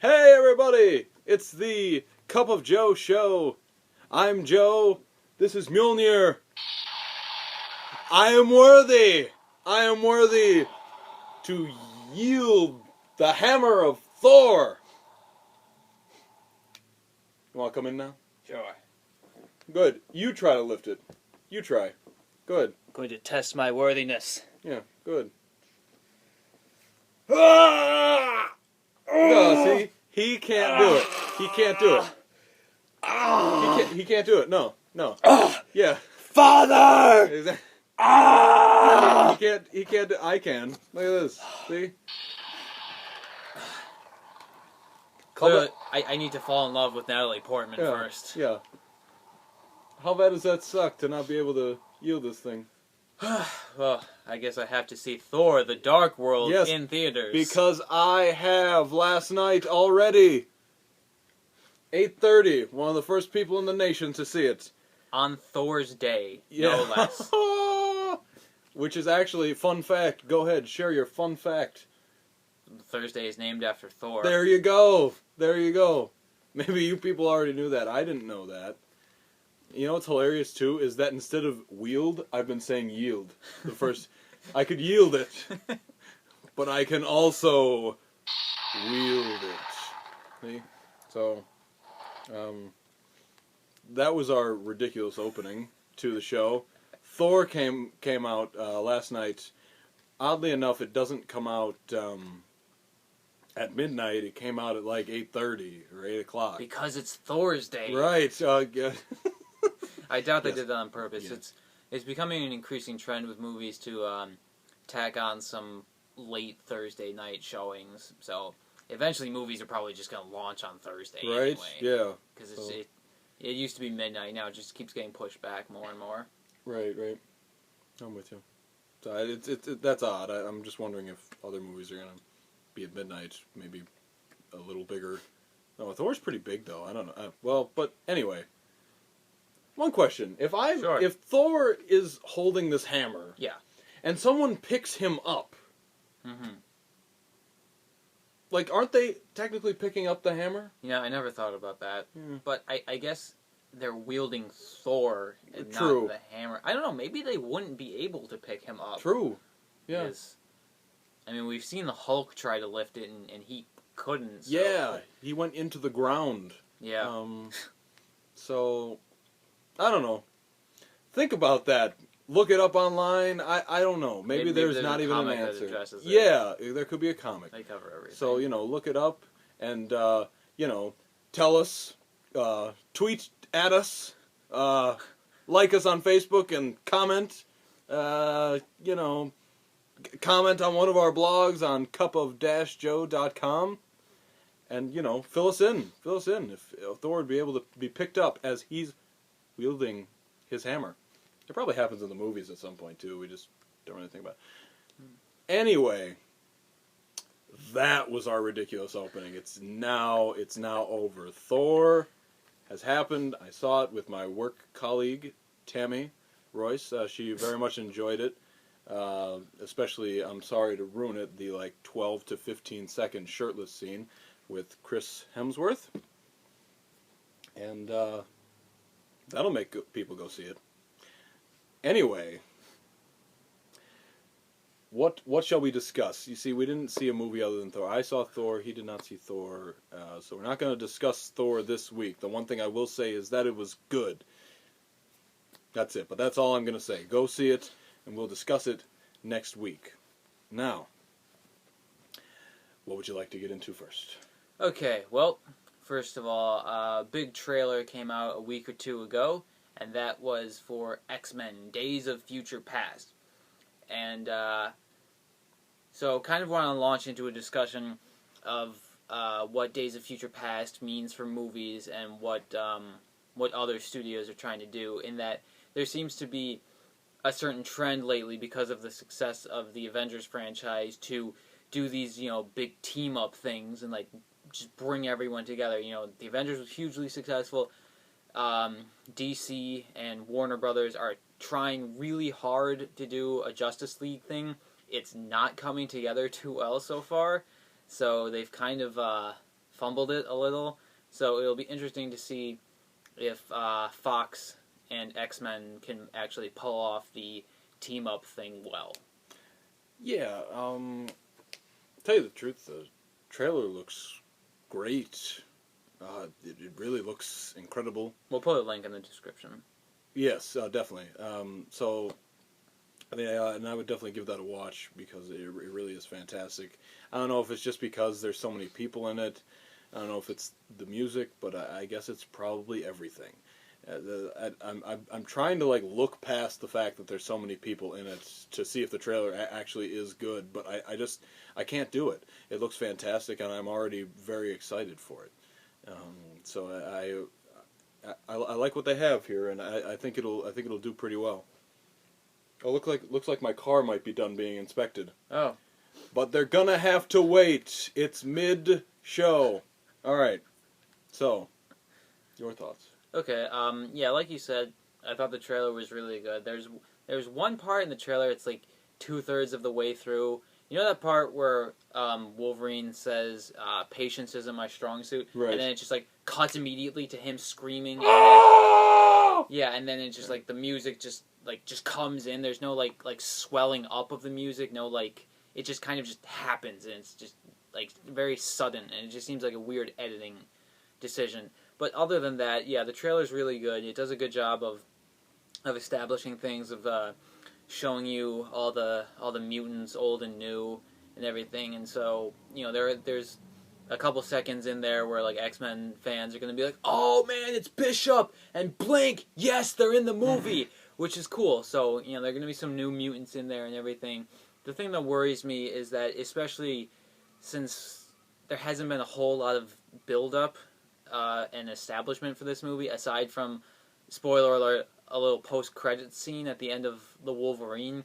Hey everybody! It's the Cup of Joe show. I'm Joe. This is Mjolnir. I am worthy. I am worthy to yield the hammer of Thor. You want to come in now? Sure. Good. You try to lift it. You try. Good. Going to test my worthiness. Yeah, good. No, see? He can't do it. He can't do it. He can't do it. No. Yeah. Father! Exactly. He can't do, I can. Look at this. See? Clearly, I need to fall in love with Natalie Portman first. Yeah. How bad does that suck to not be able to yield this thing? Well, I guess I have to see Thor: The Dark World Yes, in theaters. Because I have last night already. 8:30. One of the first people in the nation to see it. On Thor's Day, no less. Which is actually, fun fact. Go ahead, share your fun fact. Thursday is named after Thor. There you go. There you go. Maybe you people already knew that. I didn't know that. You know what's hilarious too is that instead of wield, I've been saying yield. The first, I could yield it, but I can also wield it. See? So, that was our ridiculous opening to the show. Thor came out last night. Oddly enough, it doesn't come out at midnight. It came out at like 8:30 or 8 o'clock. Because it's Thor's Day. Right. I doubt they Yes. did that on purpose. Yeah. It's becoming an increasing trend with movies to tack on some late Thursday night showings. So eventually, movies are probably just going to launch on Thursday Right? anyway. Yeah. Because it used to be midnight. Now it just keeps getting pushed back more and more. Right. I'm with you. So that's odd. I'm just wondering if other movies are going to be at midnight, maybe a little bigger. No, Thor's pretty big though. I don't know. Well, but anyway. One question: if Thor is holding this hammer, Yeah. and someone picks him up, Mm-hmm. like, aren't they technically picking up the hammer? Yeah, I never thought about that. Yeah. But I guess they're wielding Thor and True. not the hammer. I don't know. Maybe they wouldn't be able to pick him up. True. Yeah. Because, I mean, we've seen the Hulk try to lift it, and he couldn't. So. Yeah. He went into the ground. Yeah. So, I don't know. Think about that. Look it up online. I don't know. Maybe there's not a even an comic that answer. addresses it. Yeah, there could be a comic. They cover everything. So, look it up and, tell us, tweet at us, like us on Facebook and comment, comment on one of our blogs on cupofjoe.com. And, fill us in. If Thor would be able to be picked up as he's wielding his hammer. It probably happens in the movies at some point, too. We just don't really think about it. Anyway, that was our ridiculous opening. It's now over. Thor has happened. I saw it with my work colleague, Tammy Royce. She very much enjoyed it. Especially, I'm sorry to ruin it, the 12 to 15 second shirtless scene with Chris Hemsworth. And that'll make people go see it. Anyway, what shall we discuss? You see, we didn't see a movie other than Thor. I saw Thor. He did not see Thor. So we're not going to discuss Thor this week. The one thing I will say is that it was good. That's it. But that's all I'm going to say. Go see it, and we'll discuss it next week. Now, what would you like to get into first? Okay, well, first of all, a big trailer came out a week or two ago, and that was for X-Men: Days of Future Past. And so kind of want to launch into a discussion of what Days of Future Past means for movies and what other studios are trying to do, in that there seems to be a certain trend lately because of the success of the Avengers franchise to do these, big team-up things and, just bring everyone together. The Avengers was hugely successful. DC and Warner Brothers are trying really hard to do a Justice League thing. It's not coming together too well so far, so they've kind of fumbled it a little. So it'll be interesting to see if Fox and X-Men can actually pull off the team up thing well. Yeah, tell you the truth, the trailer looks great. It really looks incredible. We'll put a link in the description. Yes, definitely. So, I mean, and I would definitely give that a watch because it really is fantastic. I don't know if it's just because there's so many people in it. I don't know if it's the music, but I guess it's probably everything. I'm trying to like look past the fact that there's so many people in it to see if the trailer actually is good, but I can't do it. It looks fantastic, and I'm already very excited for it. So I like what they have here, and I think it'll do pretty well. Oh, looks like my car might be done being inspected. Oh. But they're gonna have to wait. It's mid-show. All right. So, your thoughts? Okay. Yeah, like you said, I thought the trailer was really good. There's one part in the trailer. It's like 2/3 of the way through. You know that part where Wolverine says, "Patience isn't my strong suit," Right. and then it just like cuts immediately to him screaming. Yeah, and then it just like the music just comes in. There's no like swelling up of the music. No like it just kind of just happens, and it's just like very sudden, and it just seems like a weird editing decision. But other than that, yeah, the trailer's really good. It does a good job of establishing things, of showing you all the mutants, old and new, and everything. And so there's a couple seconds in there where like X-Men fans are going to be like, "Oh man, it's Bishop and Blink! Yes, they're in the movie," which is cool. So there are going to be some new mutants in there and everything. The thing that worries me is that, especially since there hasn't been a whole lot of build-up and establishment for this movie, aside from, spoiler alert, a little post-credits scene at the end of the Wolverine,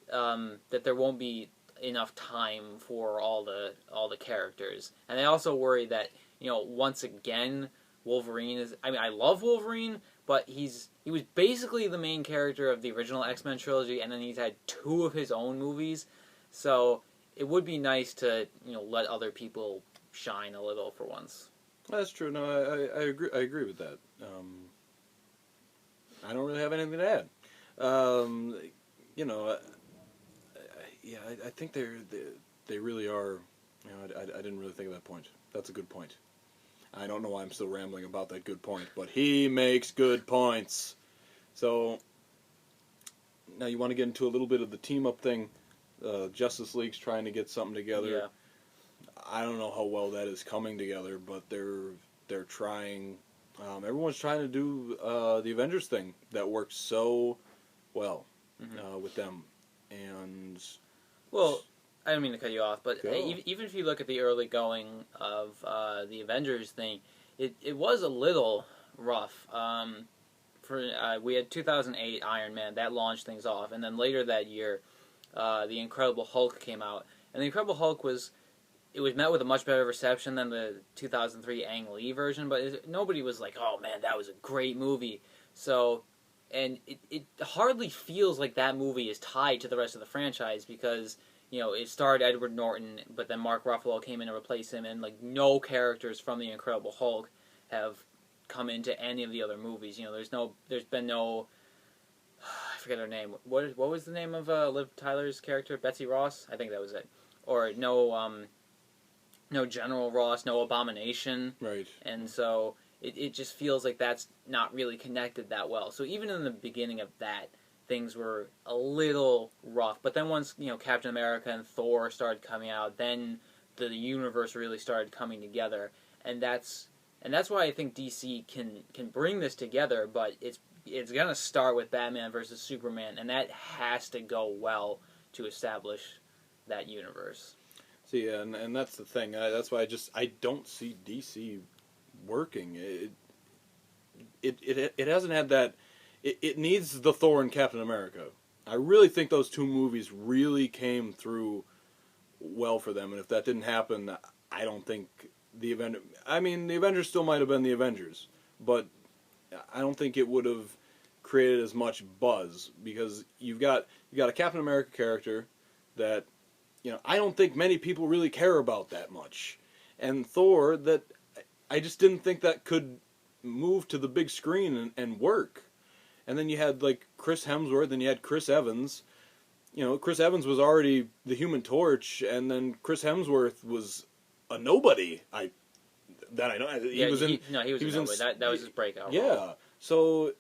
that there won't be enough time for all the characters. And I also worry that once again Wolverine is. I mean, I love Wolverine, but he was basically the main character of the original X-Men trilogy, and then he's had 2 of his own movies. So it would be nice to let other people shine a little for once. That's true. No, I agree. I agree with that. I don't really have anything to add. Yeah, I think they really are. I didn't really think of that point. That's a good point. I don't know why I'm still rambling about that good point, but he makes good points. So now you want to get into a little bit of the team up thing. Justice League's trying to get something together. Yeah. I don't know how well that is coming together, but they're trying. Everyone's trying to do the Avengers thing that worked so well with them. And well, I don't mean to cut you off, but Go. even if you look at the early going of the Avengers thing, it was a little rough. We had 2008 Iron Man that launched things off, and then later that year, the Incredible Hulk came out, and the Incredible Hulk was met with a much better reception than the 2003 Ang Lee version, but nobody was like, "Oh man, that was a great movie." So, and it hardly feels like that movie is tied to the rest of the franchise, because it starred Edward Norton, but then Mark Ruffalo came in to replace him, and like no characters from the Incredible Hulk have come into any of the other movies. There's been no, I forget her name. What was the name of Liv Tyler's character? Betsy Ross, I think that was it. Or no General Ross, no Abomination. right. And so it just feels like that's not really connected that well. So even in the beginning of that, things were a little rough. But then once Captain America and Thor started coming out, then the universe really started coming together, and that's why I think DC can bring this together. But it's gonna start with Batman versus Superman, and that has to go well to establish that universe. See, and that's the thing. That's why I don't see DC working. It hasn't had that. It needs the Thor and Captain America. I really think those 2 movies really came through well for them, and if that didn't happen, I don't think the Avengers still might have been the Avengers, but I don't think it would have created as much buzz, because you got a Captain America character that I don't think many people really care about that much. and Thor that I just didn't think that could move to the big screen and work. And then you had like Chris Hemsworth, and you had Chris Evans. Chris Evans was already the Human Torch, and then Chris Hemsworth was a nobody. I know. He was in. No, he was a nobody. That was his breakout. Yeah. Role. So,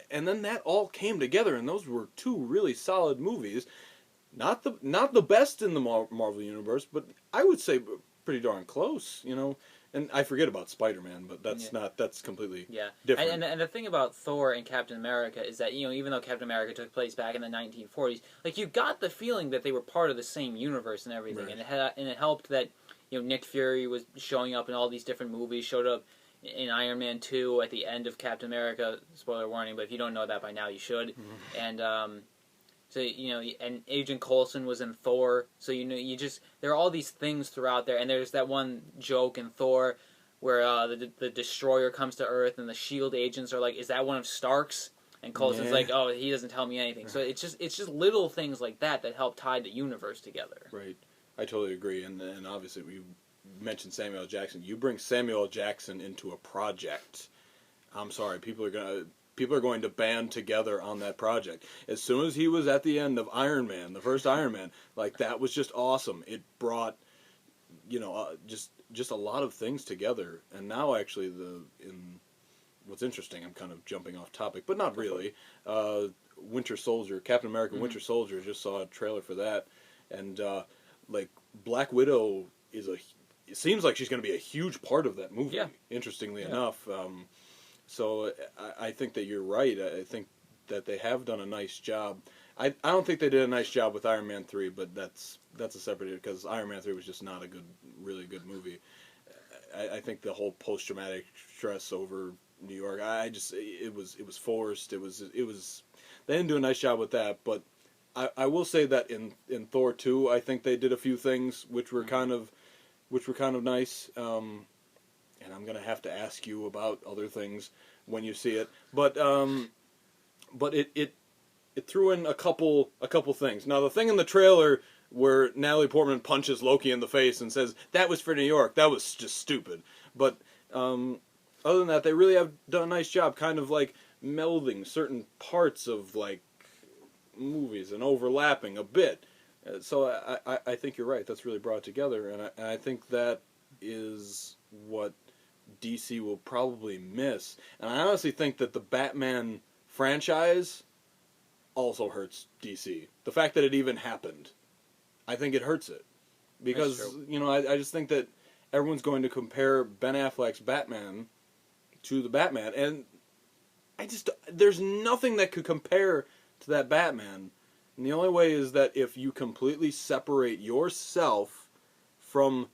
and then that all came together, and those were two really solid movies. Not the best in the Marvel universe, but I would say pretty darn close. And I forget about Spider-Man, but that's completely different. And the thing about Thor and Captain America is that, even though Captain America took place back in the 1940s, like, you got the feeling that they were part of the same universe and everything, right. and it helped that, Nick Fury was showing up in all these different movies, showed up in Iron Man 2 at the end of Captain America, spoiler warning, but if you don't know that by now, you should, Mm-hmm. and, so, and Agent Coulson was in Thor, so, there are all these things throughout there, and there's that one joke in Thor where the Destroyer comes to Earth, and the S.H.I.E.L.D. agents are like, is that one of Stark's? And Coulson's like, oh, he doesn't tell me anything. So it's just little things like that help tie the universe together. Right. I totally agree, and obviously we mentioned Samuel L. Jackson. You bring Samuel L. Jackson into a project, I'm sorry, people are going to band together on that project. As soon as he was at the end of Iron Man, the first Iron Man, like, that was just awesome. It brought, just a lot of things together. And now, actually, what's interesting, I'm kind of jumping off topic, but not really. Winter Soldier, Captain America, Winter Soldier. Just saw a trailer for that, and like, Black Widow it seems like she's going to be a huge part of that movie. Yeah. Interestingly enough. So I think that you're right. I think that they have done a nice job. I don't think they did a nice job with Iron Man 3, but that's a separate issue, because Iron Man 3 was just not a really good movie. I think the whole post-traumatic stress over New York, it was forced. It was they didn't do a nice job with that, but I will say that in Thor 2, I think they did a few things which were kind of nice. And I'm gonna have to ask you about other things when you see it. But it threw in a couple things. Now, the thing in the trailer where Natalie Portman punches Loki in the face and says that was for New York, that was just stupid. But other than that, they really have done a nice job, kind of like melding certain parts of like movies and overlapping a bit. So I think you're right. That's really brought it together, and I think that is what DC will probably miss. And I honestly think that the Batman franchise also hurts DC. The fact that it even happened, I think it hurts it. Because, I just think that everyone's going to compare Ben Affleck's Batman to the Batman, and there's nothing that could compare to that Batman. And the only way is that if you completely separate yourself from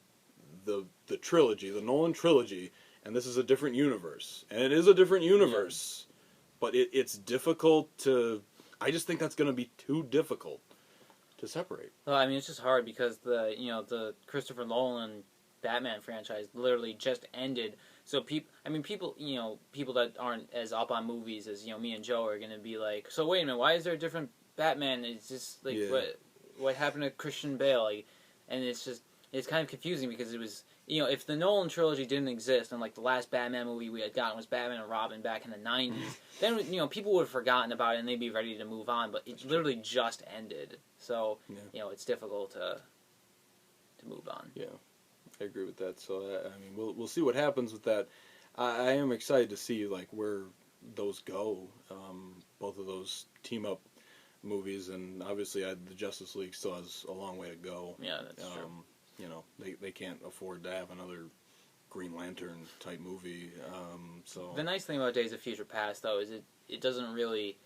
the trilogy, the Nolan trilogy, and this is a different universe. And it is a different universe. Yeah. But it's difficult to... I just think that's going to be too difficult to separate. Well, I mean, it's just hard because the Christopher Nolan Batman franchise literally just ended. So people that aren't as up on movies as, me and Joe are going to be like, so wait a minute, why is there a different Batman? It's just like, what happened to Christian Bale? Like, and it's kind of confusing because it was, if the Nolan trilogy didn't exist and like the last Batman movie we had gotten was Batman and Robin back in the 90s, then, people would have forgotten about it and they'd be ready to move on, but it literally just ended. So, it's difficult to move on. Yeah, I agree with that. So, I mean, we'll see what happens with that. I am excited to see like where those go, both of those team-up movies, and obviously the Justice League still has a long way to go. Yeah, that's true. They can't afford to have another Green Lantern type movie. So the nice thing about Days of Future Past, though, is it doesn't really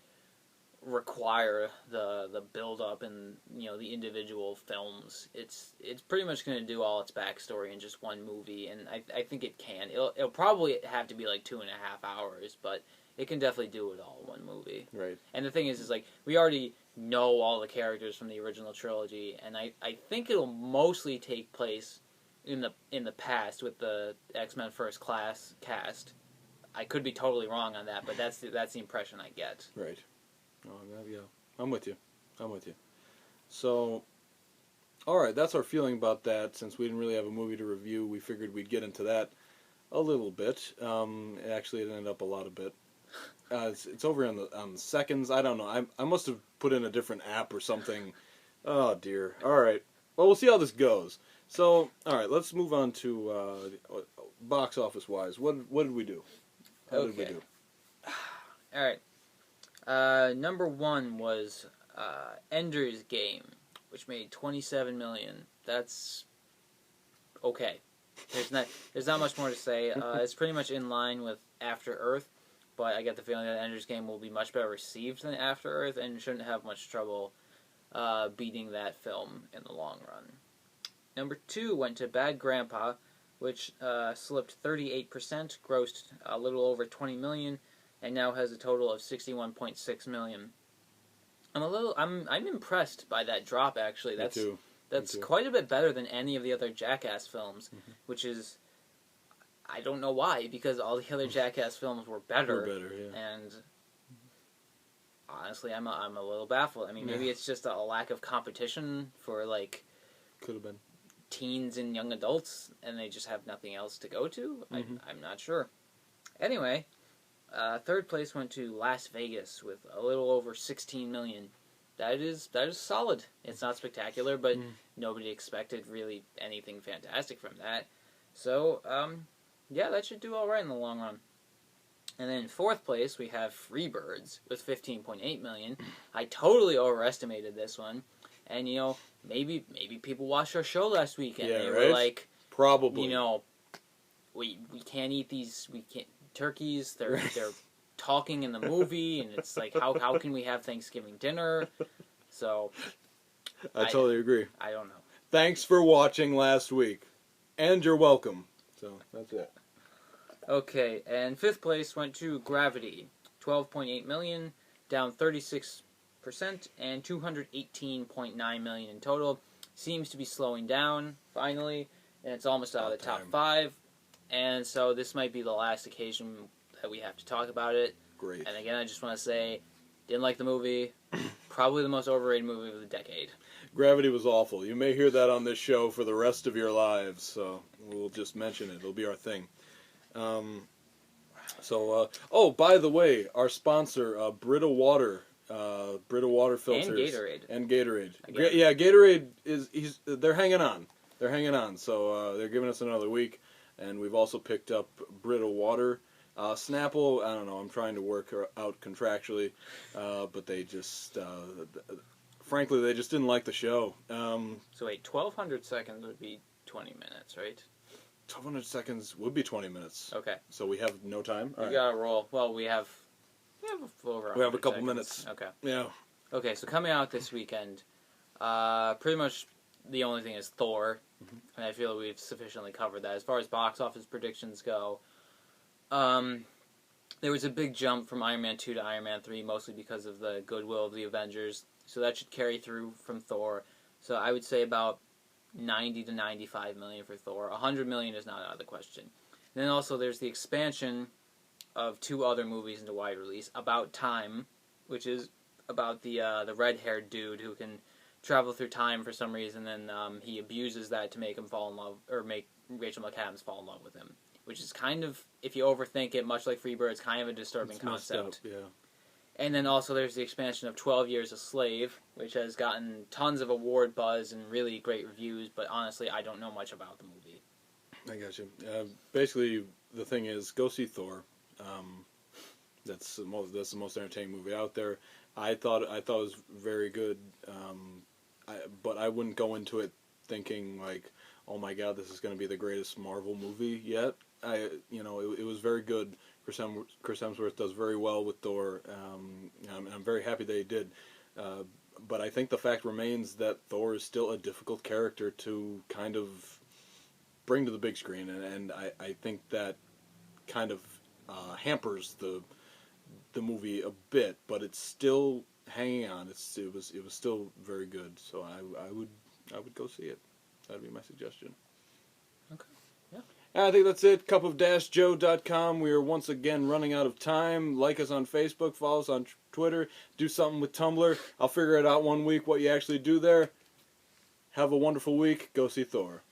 require the build up in the individual films. It's pretty much going to do all its backstory in just one movie, and I think it can. It'll probably have to be like 2.5 hours, but it can definitely do it all in one movie. Right. And the thing is like we already know all the characters from the original trilogy, and I think it'll mostly take place in the past with the X-Men First Class cast. I could be totally wrong on that, but that's the impression I get. Right. Oh, yeah. I'm with you. So, All right, that's our feeling about that. Since we didn't really have a movie to review, we figured we'd get into that a little bit. Actually, it ended up a lot of bit. It's over on the seconds. I don't know. I must have put in a different app or something. Oh dear. All right. Well, we'll see how this goes. So, all right, let's move on to box office wise. What did we do? How did we Okay. do? All right. Number one was Ender's Game, which made 27 million. That's okay. There's not much more to say. It's pretty much in line with After Earth, but I get the feeling that Ender's Game will be much better received than After Earth and shouldn't have much trouble beating that film in the long run. Number two went to Bad Grandpa, which slipped 38%, grossed a little over 20 million, and now has a total of 61.6 million. I'm impressed by that drop. Actually, Me too. that's too. quite a bit better than any of the other Jackass films, which is, I don't know why, because all the other Jackass films were better. We're better, yeah. And honestly, I'm a little baffled. I mean, maybe it's just a lack of competition for like Could have been. teens and young adults, and they just have nothing else to go to. Mhm. I'm not sure. Anyway, third place went to Las Vegas with a little over 16 million. That is solid. It's not spectacular, but nobody expected really anything fantastic from that. So, yeah, that should do all right in the long run. And then in fourth place, we have Freebirds with 15.8 million. I totally overestimated this one. And, you know, maybe people watched our show last week and they were right? like, Probably. you know, we can't eat these turkeys. They're talking in the movie, and it's like, how can we have Thanksgiving dinner? So I totally agree. I don't know. Thanks for watching last week, and you're welcome. So that's it. Okay, and fifth place went to Gravity, 12.8 million, down 36%, and 218.9 million in total. Seems to be slowing down finally, and it's almost out of the top About time. 5. And so this might be the last occasion that we have to talk about it. Great. And again, I just want to say, didn't like the movie. Probably the most overrated movie of the decade. Gravity was awful. You may hear that on this show for the rest of your lives, so we'll just mention it. It'll be our thing. Oh, by the way, our sponsor, Brita Water filters. And Gatorade. Gatorade. Again. Gatorade they're hanging on. They're hanging on. So they're giving us another week, and we've also picked up Brita Water. Snapple, I don't know. I'm trying to work out contractually, but they just, frankly, they just didn't like the show. So wait, 1,200 seconds would be 20 minutes, right? 1,200 seconds would be 20 minutes. Okay. So we have no time. We gotta roll. Well, we have over. We have a 100 couple seconds. minutes. Okay. Yeah. Okay, so coming out this weekend, pretty much the only thing is Thor, and I feel we've sufficiently covered that. As far as box office predictions go, there was a big jump from Iron Man 2 to Iron Man 3, mostly because of the goodwill of the Avengers, so that should carry through from Thor. So I would say about 90 to 95 million for Thor. 100 million is not out of the question. And then also there's the expansion of 2 other movies into wide release. About Time, which is about the red-haired dude who can travel through time for some reason, and he abuses that to make him fall in love, or make Rachel McAdams fall in love with him. Which is kind of, if you overthink it, much like Freebirds, kind of a disturbing It's messed concept. up, yeah. And then also there's the expansion of 12 Years a Slave, which has gotten tons of award buzz and really great reviews, but honestly, I don't know much about the movie. I got you. Basically, the thing is, go see Thor. That's the most entertaining movie out there. I thought it was very good, but I wouldn't go into it thinking like, oh my god, this is going to be the greatest Marvel movie yet. It was very good. Chris Hemsworth does very well with Thor. I'm very happy they did. But I think the fact remains that Thor is still a difficult character to kind of bring to the big screen, and I think that kind of hampers the movie a bit. But it's still hanging on. It was still very good. So I would go see it. That'd be my suggestion. Okay. Yeah. I think that's it. Cupofjoe.com. We are once again running out of time. Like us on Facebook. Follow us on Twitter. Do something with Tumblr. I'll figure it out one week what you actually do there. Have a wonderful week. Go see Thor.